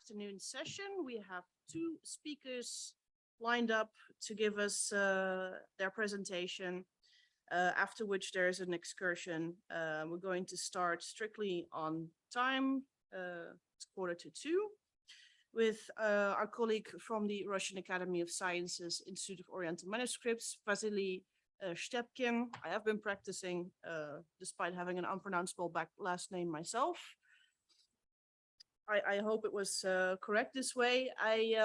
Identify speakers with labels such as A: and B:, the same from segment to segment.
A: afternoon session. We have two speakers lined up to give us their presentation, after which there is an excursion. We're going to start strictly on time, it's 1:45, with our colleague from the Russian Academy of Sciences, Institute of Oriental Manuscripts, Vasilii Shchepkin. I have been practicing despite having an unpronounceable last name myself. I hope it was correct this way. I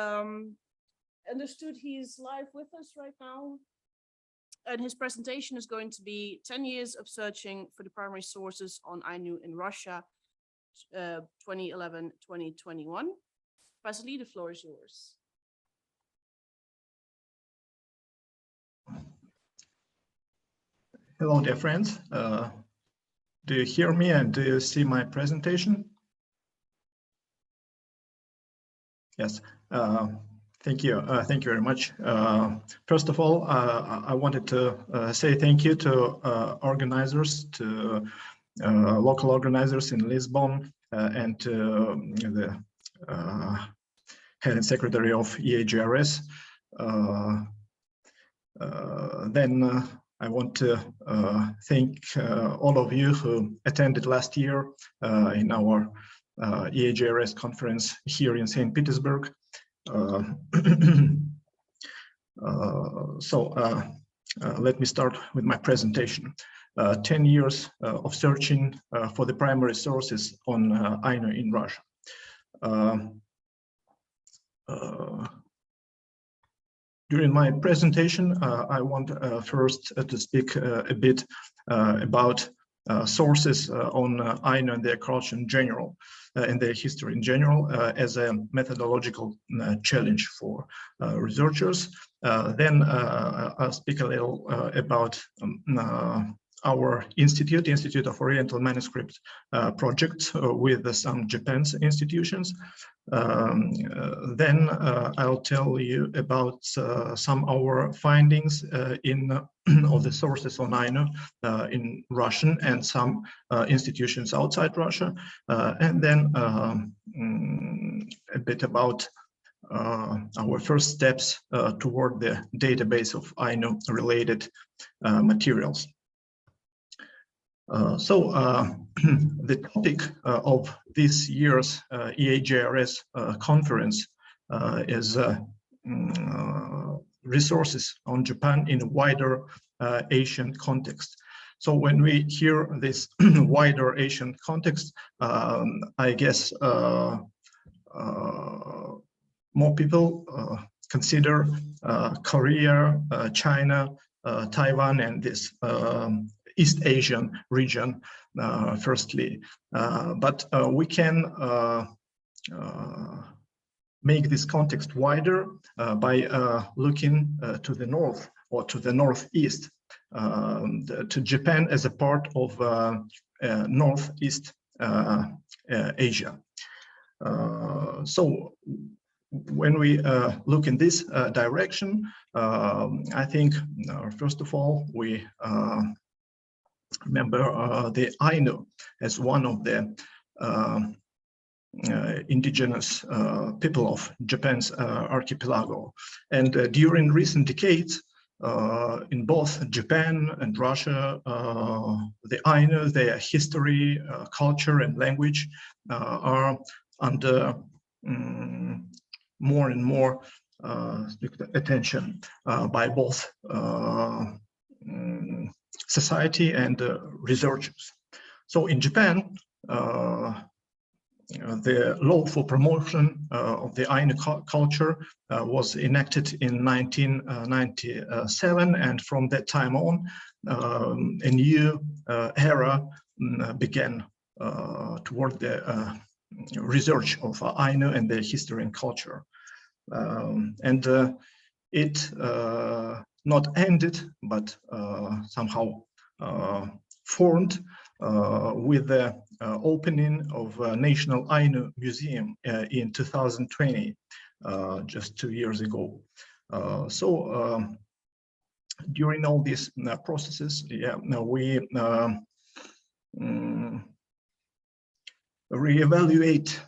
A: understood he's live with us right now. And his presentation is going to be 10 years of searching for the primary sources on Ainu in Russia, 2011-2021. Vasilii, the floor is yours.
B: Hello, dear friends. Do you hear me and do you see my presentation? Yes, thank you. Thank you very much. First of all, I wanted to say thank you to organizers, to local organizers in Lisbon, and to the head and secretary of EAJRS. Then I want to thank all of you who attended last year in our EAJRS conference here in St. Petersburg. Let me start with my presentation. 10 years of searching for the primary sources on Ainu in Russia. During my presentation, I want first to speak a bit about sources on Ainu and their culture in general, and their history in general, as a methodological challenge for researchers. Then I'll speak a little about our Institute of Oriental Manuscript project with some Japan's institutions. Then I'll tell you about some of our findings of the sources on Ainu in Russian and some institutions outside Russia, and then a bit about our first steps toward the database of Ainu related materials. The topic of this year's EAJRS conference is resources on Japan in a wider Asian context. So when we hear this wider Asian context, I guess more people consider Korea, China, Taiwan, and this East Asian region firstly, but we can make this context wider by looking to the north or to the northeast, to Japan as a part of Northeast Asia. So when we look in this direction, I think first of all we remember the Ainu as one of the indigenous people of Japan's archipelago. And during recent decades, in both Japan and Russia, the Ainu, their history, culture, and language are under more and more attention by both society and researchers. So in Japan, the law for promotion of the Ainu culture was enacted in 1997, and from that time on, a new era began toward the research of Ainu and their history and culture. And it not ended, but somehow formed with the opening of National Ainu Museum in 2020, just 2 years ago. During all these processes, we reevaluate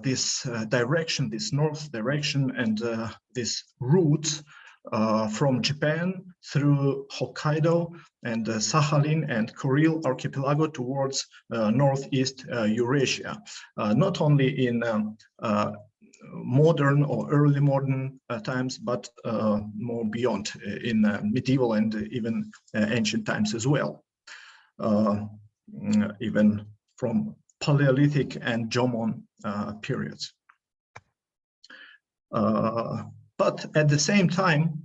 B: this direction, this north direction, and this route from Japan through Hokkaido and Sakhalin and Kuril archipelago towards northeast Eurasia, not only in modern or early modern times, but more beyond in medieval and even ancient times as well, even from Paleolithic and Jomon periods. But at the same time,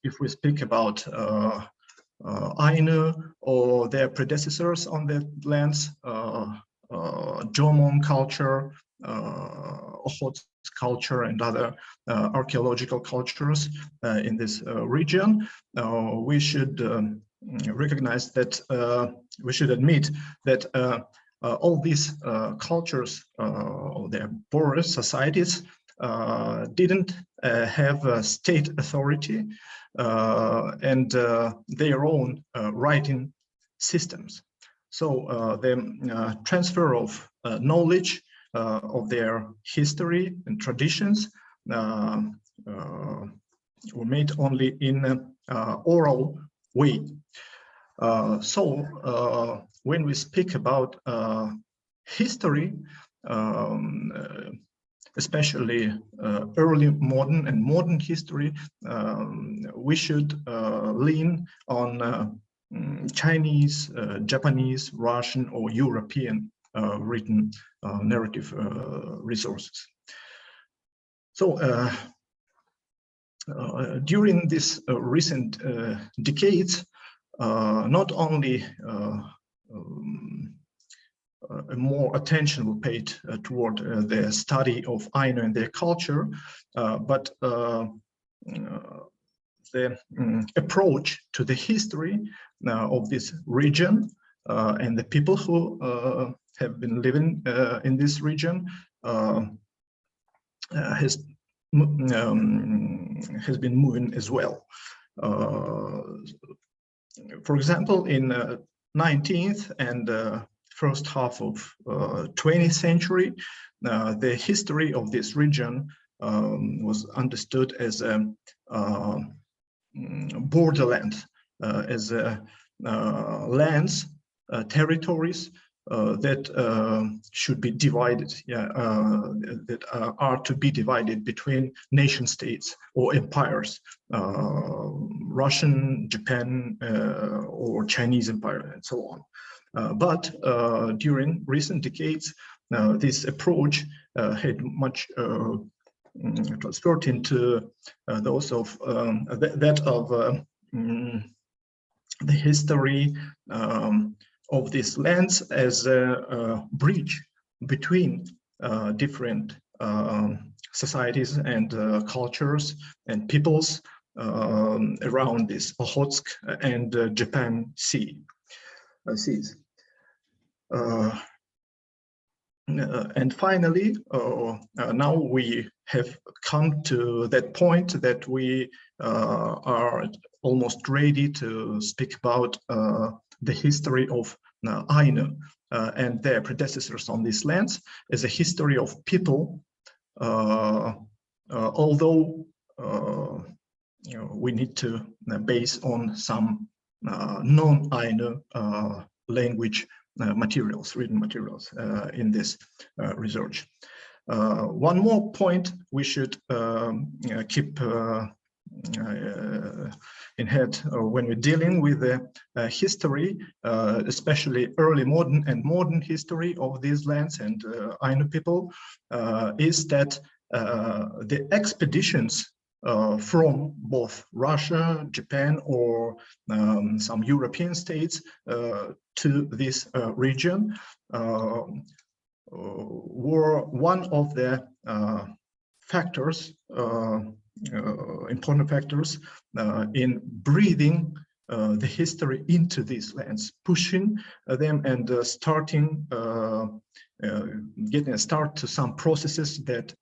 B: if we speak about Ainu or their predecessors on the lands, Jomon culture, Okhotsk culture, and other archaeological cultures in this region, we should recognize that we should admit that all these cultures or their porous societies didn't have a state authority and their own writing systems. So the transfer of knowledge of their history and traditions were made only in an oral way. So when we speak about history, especially early modern and modern history, we should lean on Chinese, Japanese, Russian, or European written narrative resources. So during these recent decades, not only more attention was paid toward the study of Ainu and their culture, but the approach to the history of this region and the people who have been living in this region has been moving as well. For example, in 19th and first half of 20th century, the history of this region was understood as a borderland, as lands, territories that should be divided, that are to be divided between nation states or empires, Russian, Japan, or Chinese empire, and so on. But during recent decades, this approach had much transferred into those of that of the history of these lands as a bridge between different societies and cultures and peoples around this Okhotsk and Japan seas. And finally, now we have come to that point that we are almost ready to speak about the history of Ainu and their predecessors on these lands as a history of people, although we need to base on some non-Ainu language materials, written materials in this research. One more point we should keep in head when we're dealing with the history, especially early modern and modern history of these lands and Ainu people, is that the expeditions from both Russia, Japan, or some European states to this region were one of the factors, important factors in breathing the history into these lands, pushing them and starting, getting a start to some processes that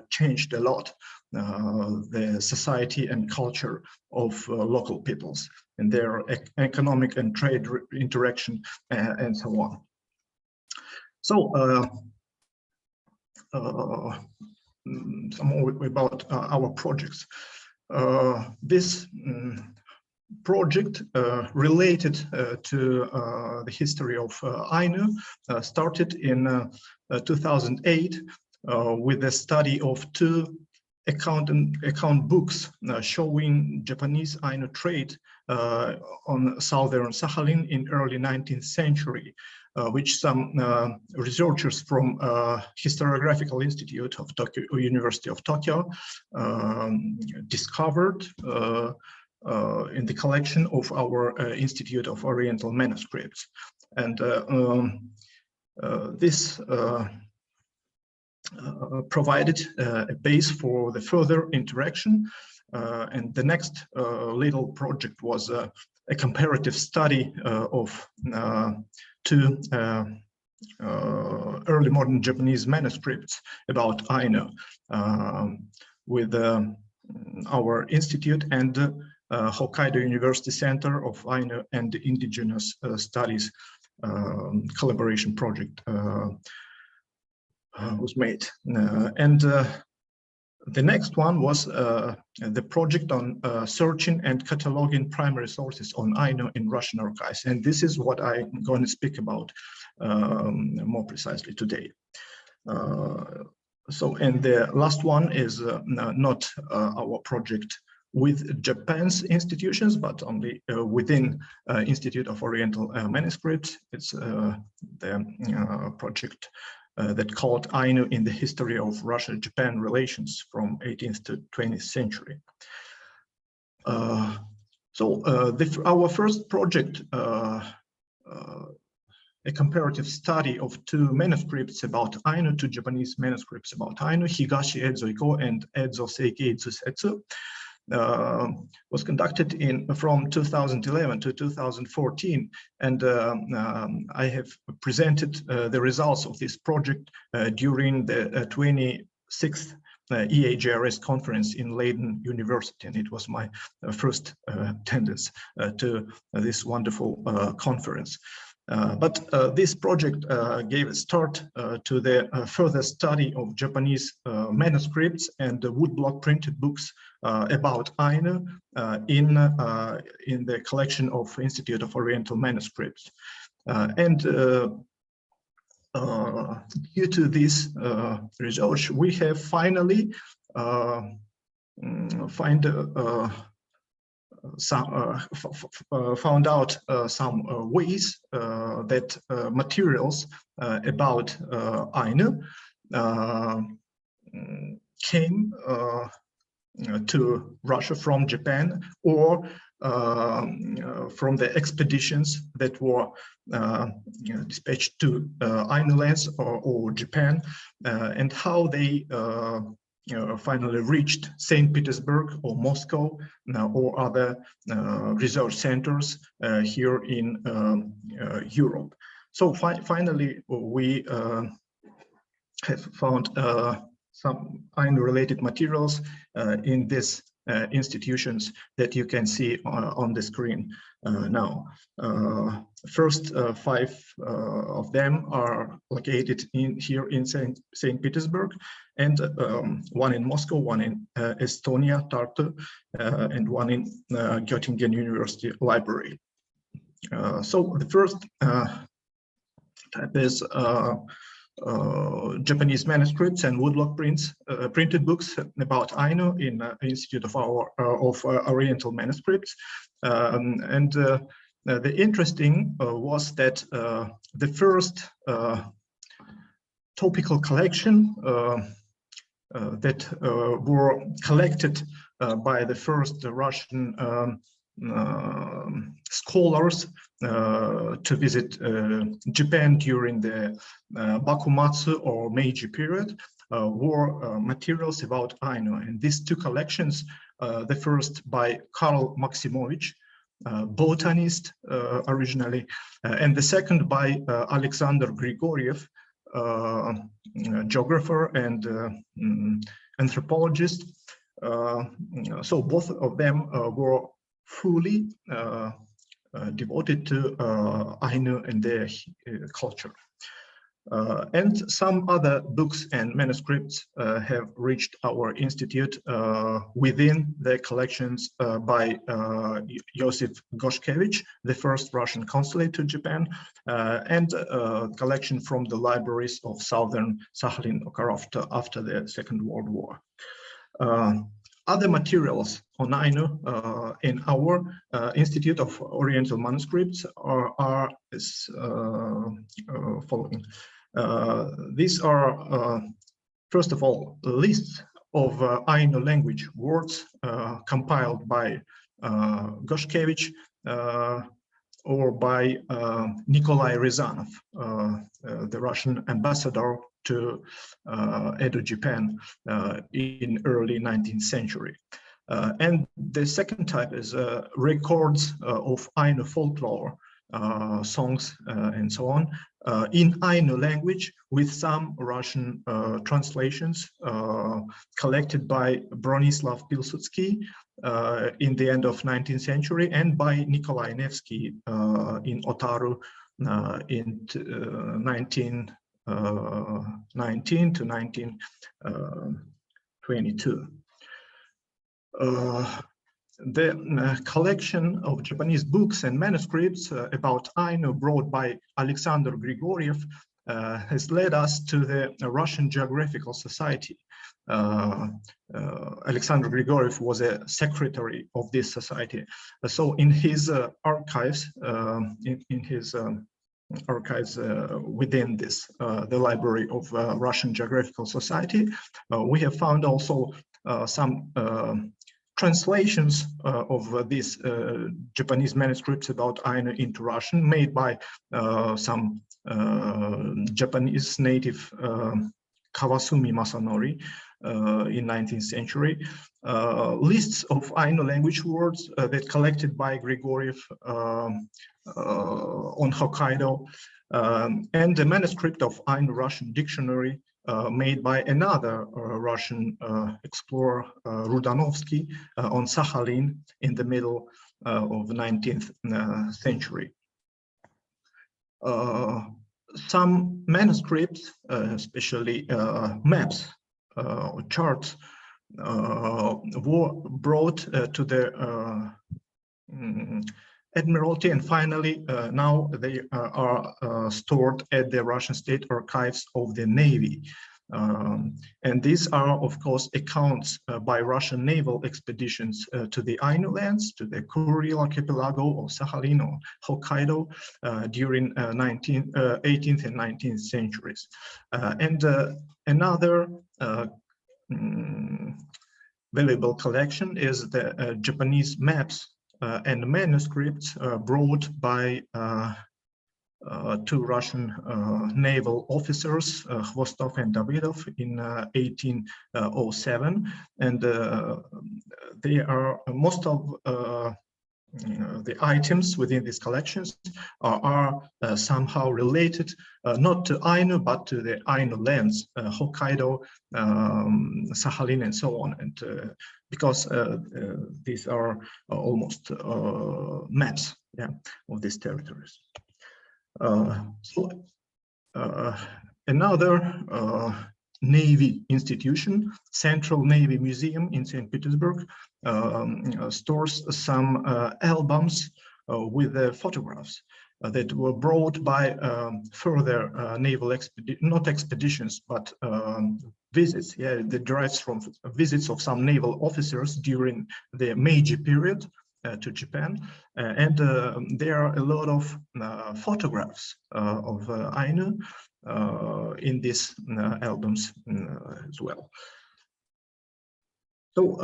B: changed a lot the society and culture of local peoples and their economic and trade interaction and so on. So some more about our projects. This project related to the history of Ainu started in 2008 with a study of two account books showing Japanese Ainu trade on southern Sakhalin in early 19th century, which some researchers from Historiographical Institute of Tokyo, University of Tokyo discovered in the collection of our Institute of Oriental Manuscripts. And this provided a base for the further interaction. And the next little project was a comparative study of two early modern Japanese manuscripts about Ainu with our institute and Hokkaido University Center of Ainu and Indigenous Studies collaboration project was made. The next one was the project on searching and cataloging primary sources on Ainu in Russian archives. And this is what I'm going to speak about more precisely today. And the last one is not our project with Japan's institutions, but only within Institute of Oriental Manuscripts. It's the project that called Ainu in the history of Russia-Japan relations from 18th to 20th century. Our first project, a comparative study of two manuscripts about Ainu, two Japanese manuscripts about Ainu, Higashi Edzo Iko and Edzo Seikei Tsusetsu, was conducted from 2011 to 2014, and I have presented the results of this project during the 26th EAJRS Conference in Leiden University, and it was my first attendance to this wonderful conference. But this project gave a start to the further study of Japanese manuscripts and the woodblock printed books about Ainu in the collection of Institute of Oriental Manuscripts. Due to this research, we have finally found out some ways that materials about Ainu came to Russia from Japan, or from the expeditions that were dispatched to Ainu lands or Japan, and how they finally reached St. Petersburg or Moscow or other research centers here in Europe. So finally, we have found some Ainu-related materials in these institutions that you can see on the screen now. First 5 of them are located here in St. Petersburg, and one in Moscow, one in Estonia, Tartu, and one in Göttingen University Library. So the first type is Japanese manuscripts and woodblock printed books about Ainu in Institute of Oriental Manuscripts. The interesting was that the first topical collection that were collected by the first Russian scholars to visit Japan during the Bakumatsu or Meiji period were materials about Ainu. And these two collections, the first by Karl Maximovich, botanist originally, and the second by Alexander Grigoriev, geographer and anthropologist. So both of them were fully devoted to Ainu and their culture. And some other books and manuscripts have reached our institute within the collections by Josip Goshkevich, the first Russian consulate to Japan, and collection from the libraries of southern Sakhalin after the Second World War. Other materials on Ainu in our Institute of Oriental Manuscripts are as following. These are, first of all, lists of Ainu language words compiled by Goshkevich or by Nikolai Ryazanov, the Russian ambassador to Edo, Japan in early 19th century. And the second type is records of Ainu folklore, songs and so on, in Ainu language with some Russian translations collected by Bronislav Pilsudski in the end of 19th century and by Nikolai Nevsky in Otaru in 1919 to 1922. The collection of Japanese books and manuscripts about Ainu brought by Alexander Grigoriev has led us to the Russian Geographical Society. Alexander Grigoriev was a secretary of this society. So in his archives, within this, the library of Russian Geographical Society, we have found also some translations of these Japanese manuscripts about Ainu into Russian made by some Japanese native Kawasumi Masanori in 19th century. Lists of Ainu language words that collected by Grigoriev on Hokkaido, and the manuscript of Ainu Russian dictionary made by another Russian explorer, Rudanovsky, on Sakhalin in the middle of the 19th century. Some manuscripts, especially maps or charts, were brought to the Admiralty, and finally now they are stored at the Russian State Archives of the Navy. And these are, of course, accounts by Russian naval expeditions to the Ainu lands, to the Kuril archipelago of Sakhalin or Hokkaido during 18th and 19th centuries. And another valuable collection is the Japanese maps and manuscripts brought by two Russian naval officers, Khvostov and Davidov, in 1807, and they are most of the items within these collections are somehow related not to Ainu but to the Ainu lands, Hokkaido, Sakhalin, and so on, and because these are almost maps, yeah, of these territories. Another Navy institution, Central Navy Museum in St. Petersburg, stores some albums with photographs that were brought by further naval not expeditions, but visits. Yeah, that derives from visits of some naval officers during the Meiji period to Japan, and there are a lot of photographs of Ainu in these albums as well. So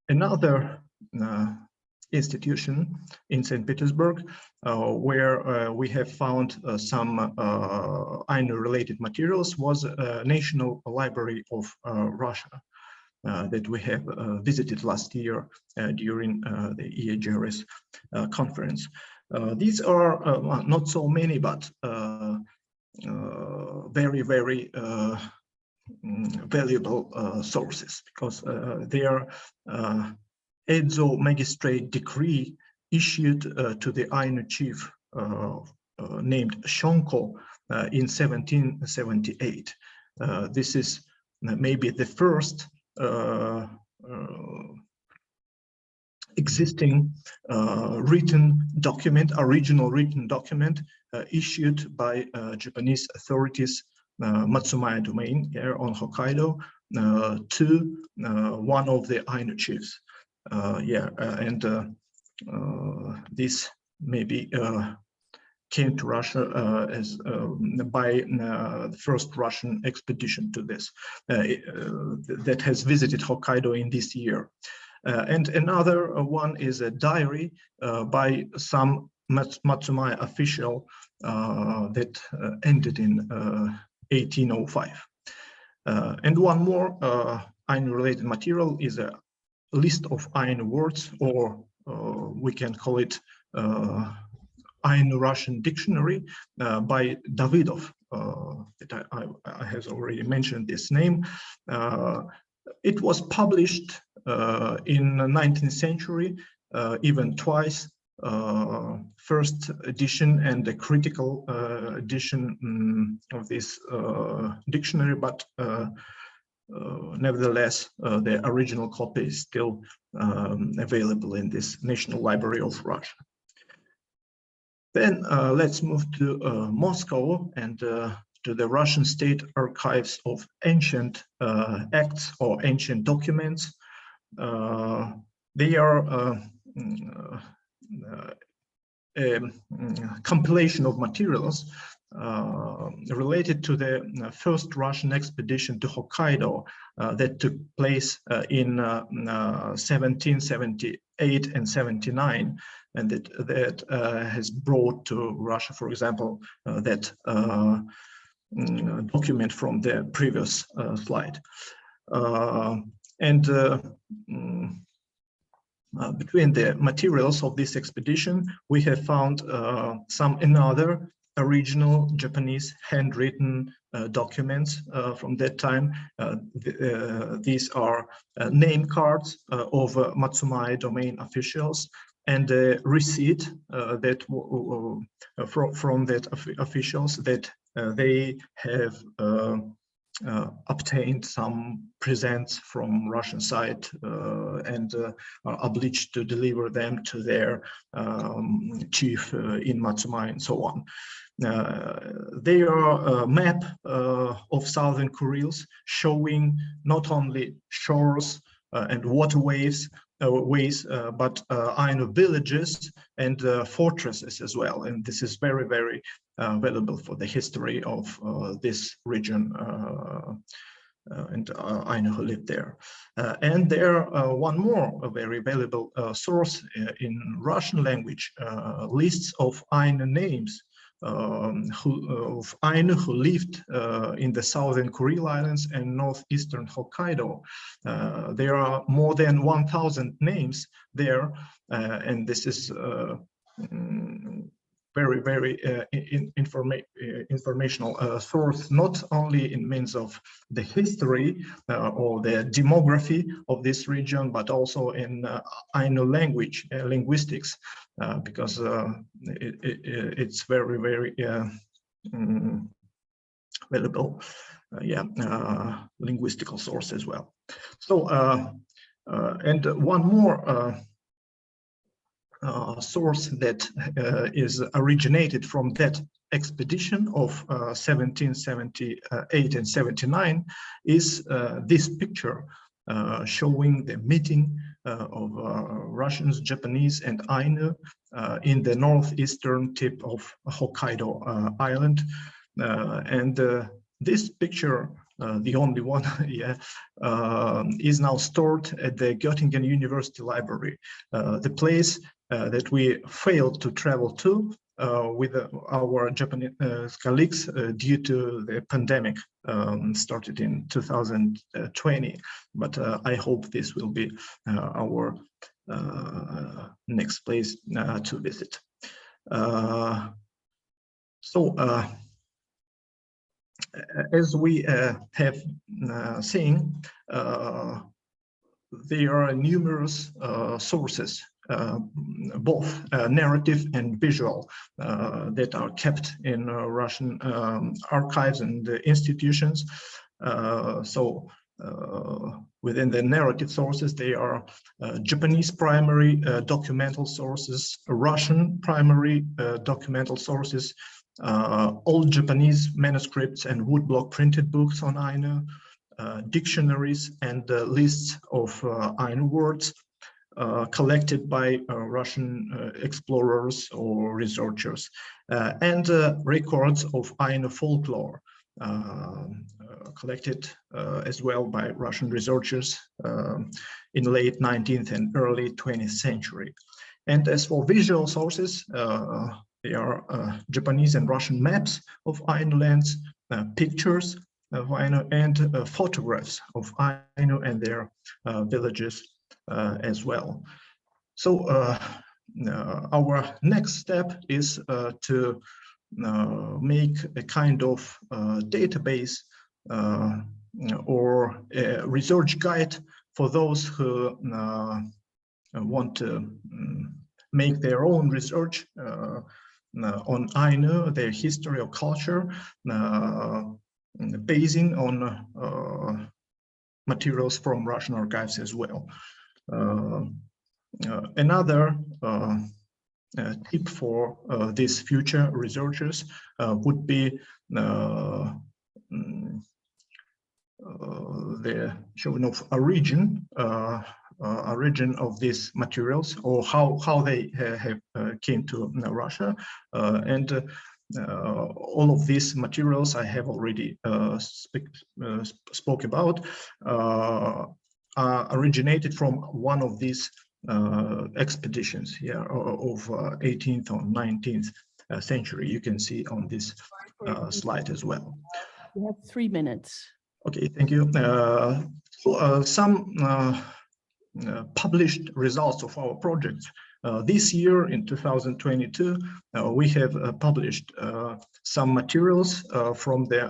B: another institution in St. Petersburg where we have found some Ainu-related materials was National Library of Russia. That we have visited last year during the EAJRS conference. These are not so many, but very, very valuable sources, because they are Edzo magistrate decree issued to the Ainu chief named Shonko in 1778. This is maybe the first existing written document, original written document issued by Japanese authorities, Matsumaya domain here on Hokkaido, to one of the Ainu chiefs. This maybe came to Russia as by the first Russian expedition to this that has visited Hokkaido in this year. And another one is a diary by some Matsumaya official that ended in 1805. And one more Ainu-related material is a list of Ainu words, or we can call it Ainu-Russian dictionary by Davidov. That I have already mentioned this name. It was published in the 19th century, even twice, first edition and the critical edition of this dictionary, but nevertheless, the original copy is still available in this National Library of Russia. Then let's move to Moscow and to the Russian State Archives of Ancient Acts or Ancient Documents. They are a compilation of materials related to the first Russian expedition to Hokkaido that took place in 1778 and 79, and that has brought to Russia, for example, that document from the previous slide. Between the materials of this expedition, we have found some another original Japanese handwritten documents from that time. These are name cards of Matsumaya domain officials and a receipt that from that officials that they have obtained some presents from Russian side and are obliged to deliver them to their chief in Matsumaya and so on. They are a map of southern Kurils showing not only shores and waterways, but Ainu villages and fortresses as well. And this is very, very valuable for the history of this region and Ainu who live there. And there one more very valuable source in Russian language, lists of Ainu names of Ainu who lived in the southern Kuril Islands and northeastern Hokkaido. There are more than 1,000 names there, and this is very, very informational source, not only in means of the history or the demography of this region, but also in Ainu language, linguistics, because it's very, very valuable, linguistical source as well. So, and one more source that is originated from that expedition of 1778 and 79 is this picture showing the meeting of Russians, Japanese, and Ainu in the northeastern tip of Hokkaido Island. This picture, the only one, is now stored at the Göttingen University Library, the place that we failed to travel to with our Japanese colleagues due to the pandemic started in 2020. But I hope this will be our next place to visit. As we have seen, there are numerous sources both narrative and visual that are kept in Russian archives and institutions. Within the narrative sources, they are Japanese primary documental sources, Russian primary documental sources, old Japanese manuscripts and woodblock printed books on Ainu, dictionaries and lists of Ainu words collected by Russian explorers or researchers, and records of Ainu folklore collected as well by Russian researchers in late 19th and early 20th century. And as for visual sources, they are Japanese and Russian maps of Ainu lands, pictures of Ainu, and photographs of Ainu and their villages as well. So our next step is to make a kind of database or a research guide for those who want to make their own research on Ainu, their history or culture, basing on materials from Russian archives as well. Another tip for these future researchers would be the showing of origin of these materials, or how they have came to Russia, and all of these materials I have already spoke about originated from one of these expeditions, of 18th or 19th century. You can see on this slide as well.
A: You have 3 minutes.
B: Okay, thank you. Some published results of our project. This year, in 2022, we have published some materials from the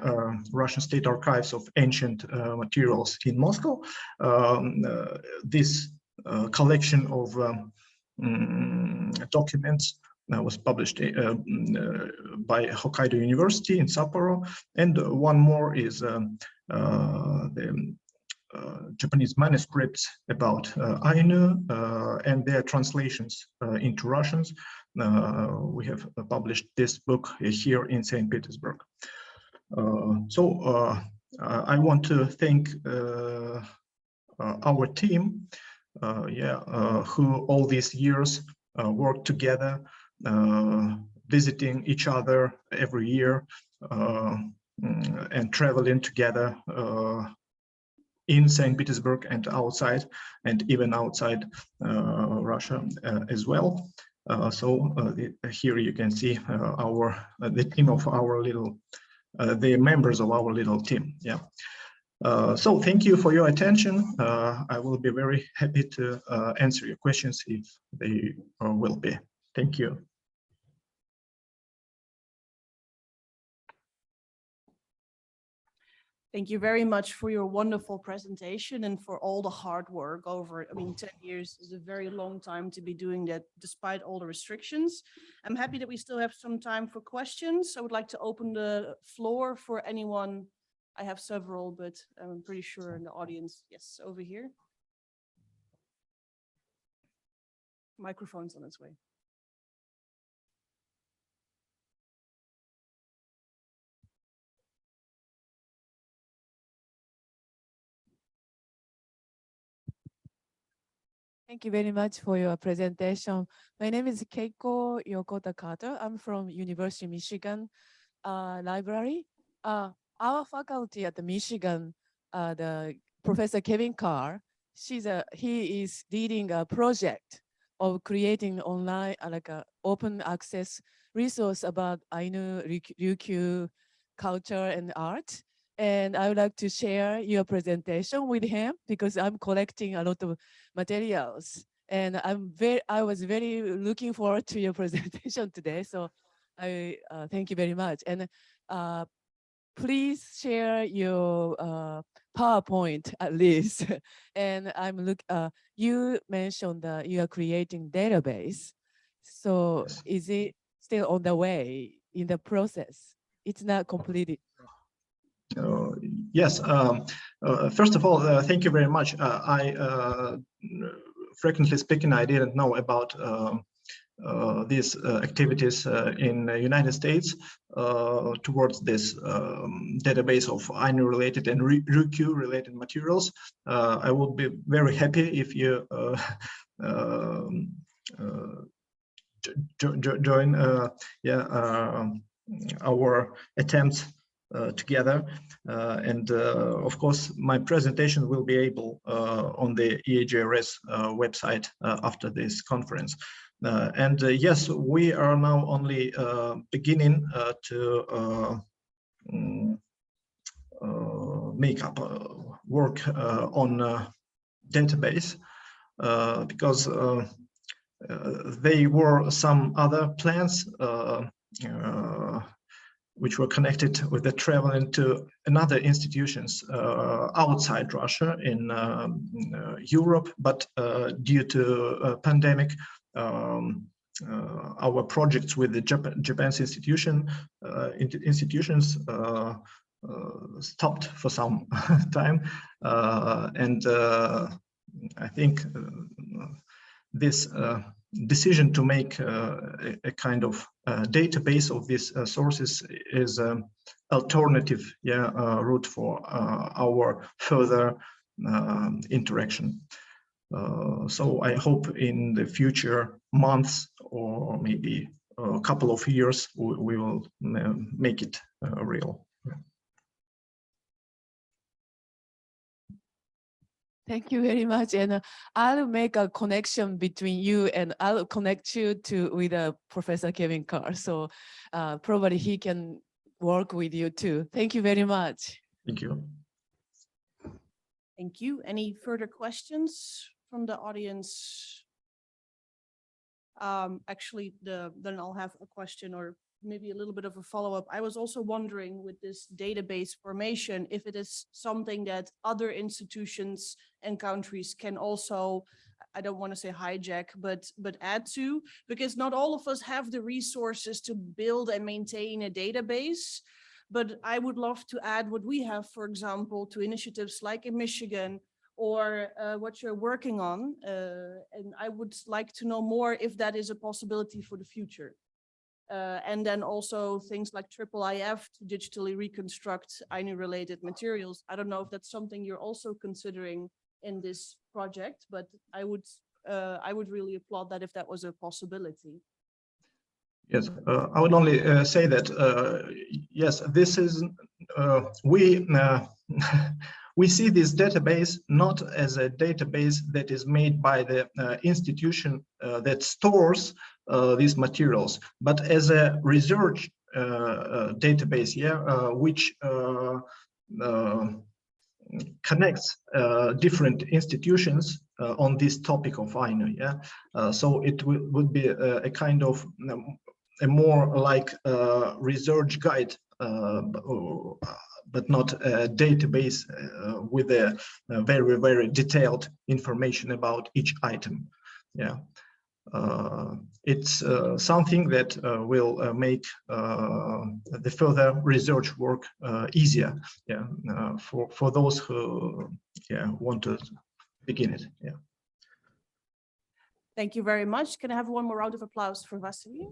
B: Russian State Archives of Ancient Materials in Moscow. This collection of documents was published by Hokkaido University in Sapporo, and one more is the Japanese manuscripts about Ainu and their translations into Russians. We have published this book here in St. Petersburg. I want to thank our team, who all these years worked together, visiting each other every year and traveling together in St. Petersburg and outside, and even outside Russia as well. Here you can see the team of our little, the members of our little team. Yeah. So thank you for your attention. I will be very happy to answer your questions if they will be. Thank you.
A: Thank you very much for your wonderful presentation and for all the hard work over, 10 years is a very long time to be doing that despite all the restrictions. I'm happy that we still have some time for questions. I would like to open the floor for anyone. I have several, but I'm pretty sure in the audience, yes, over here. Microphone's on its way.
C: Thank you very much for your presentation. My name is Keiko Yokota Carter. I'm from University of Michigan Library. Our faculty at the Michigan, the Professor Kevin Carr, he is leading a project of creating online, like a open access resource about Ainu, Ryukyu culture and art. And I would like to share your presentation with him because I'm collecting a lot of materials. And I was very looking forward to your presentation today. So I thank you very much. And please share your PowerPoint at least. And you mentioned that you are creating database. So
B: Yes.
C: is it still on the way in the process? It's not completed.
B: Yes. First of all, thank you very much. Frankly speaking, I didn't know about these activities in the United States towards this database of Ainu-related and Ryukyu-related materials. I would be very happy if you join our attempts together. And of course, my presentation will be able on the EAJRS website after this conference. Yes, we are now only beginning to make up work on database because there were some other plans which were connected with the traveling to another institutions outside Russia in Europe, but due to pandemic, our projects with the Japan's institutions stopped for some time, and I think this decision to make a kind of database of these sources is an alternative route for our further interaction. So I hope in the future months or maybe a couple of years we will make it real.
C: Thank you very much. And I'll make a connection between you and I'll connect you with Professor Kevin Carr. So probably he can work with you too. Thank you very much.
B: Thank you.
A: Thank you. Any further questions from the audience? Actually, then I'll have a question or maybe a little bit of a follow-up. I was also wondering with this database formation, if it is something that other institutions and countries can also, I don't want to say hijack, but add to, because not all of us have the resources to build and maintain a database. But I would love to add what we have, for example, to initiatives like in Michigan or what you're working on. And I would like to know more if that is a possibility for the future. And then also things like IIIF to digitally reconstruct Ainu-related materials. I don't know if that's something you're also considering in this project, but I would really applaud that if that was a possibility.
B: Yes, I would only say that yes, this is we see this database not as a database that is made by the institution that stores these materials, but as a research database, which connects different institutions on this topic of Ainu. So it would be a kind of a more like research guide, but not a database with a very, very detailed information about each item. It's something that will make the further research work easier, for those who want to begin it.
A: Thank you very much. Can I have one more round of applause for Vasilii?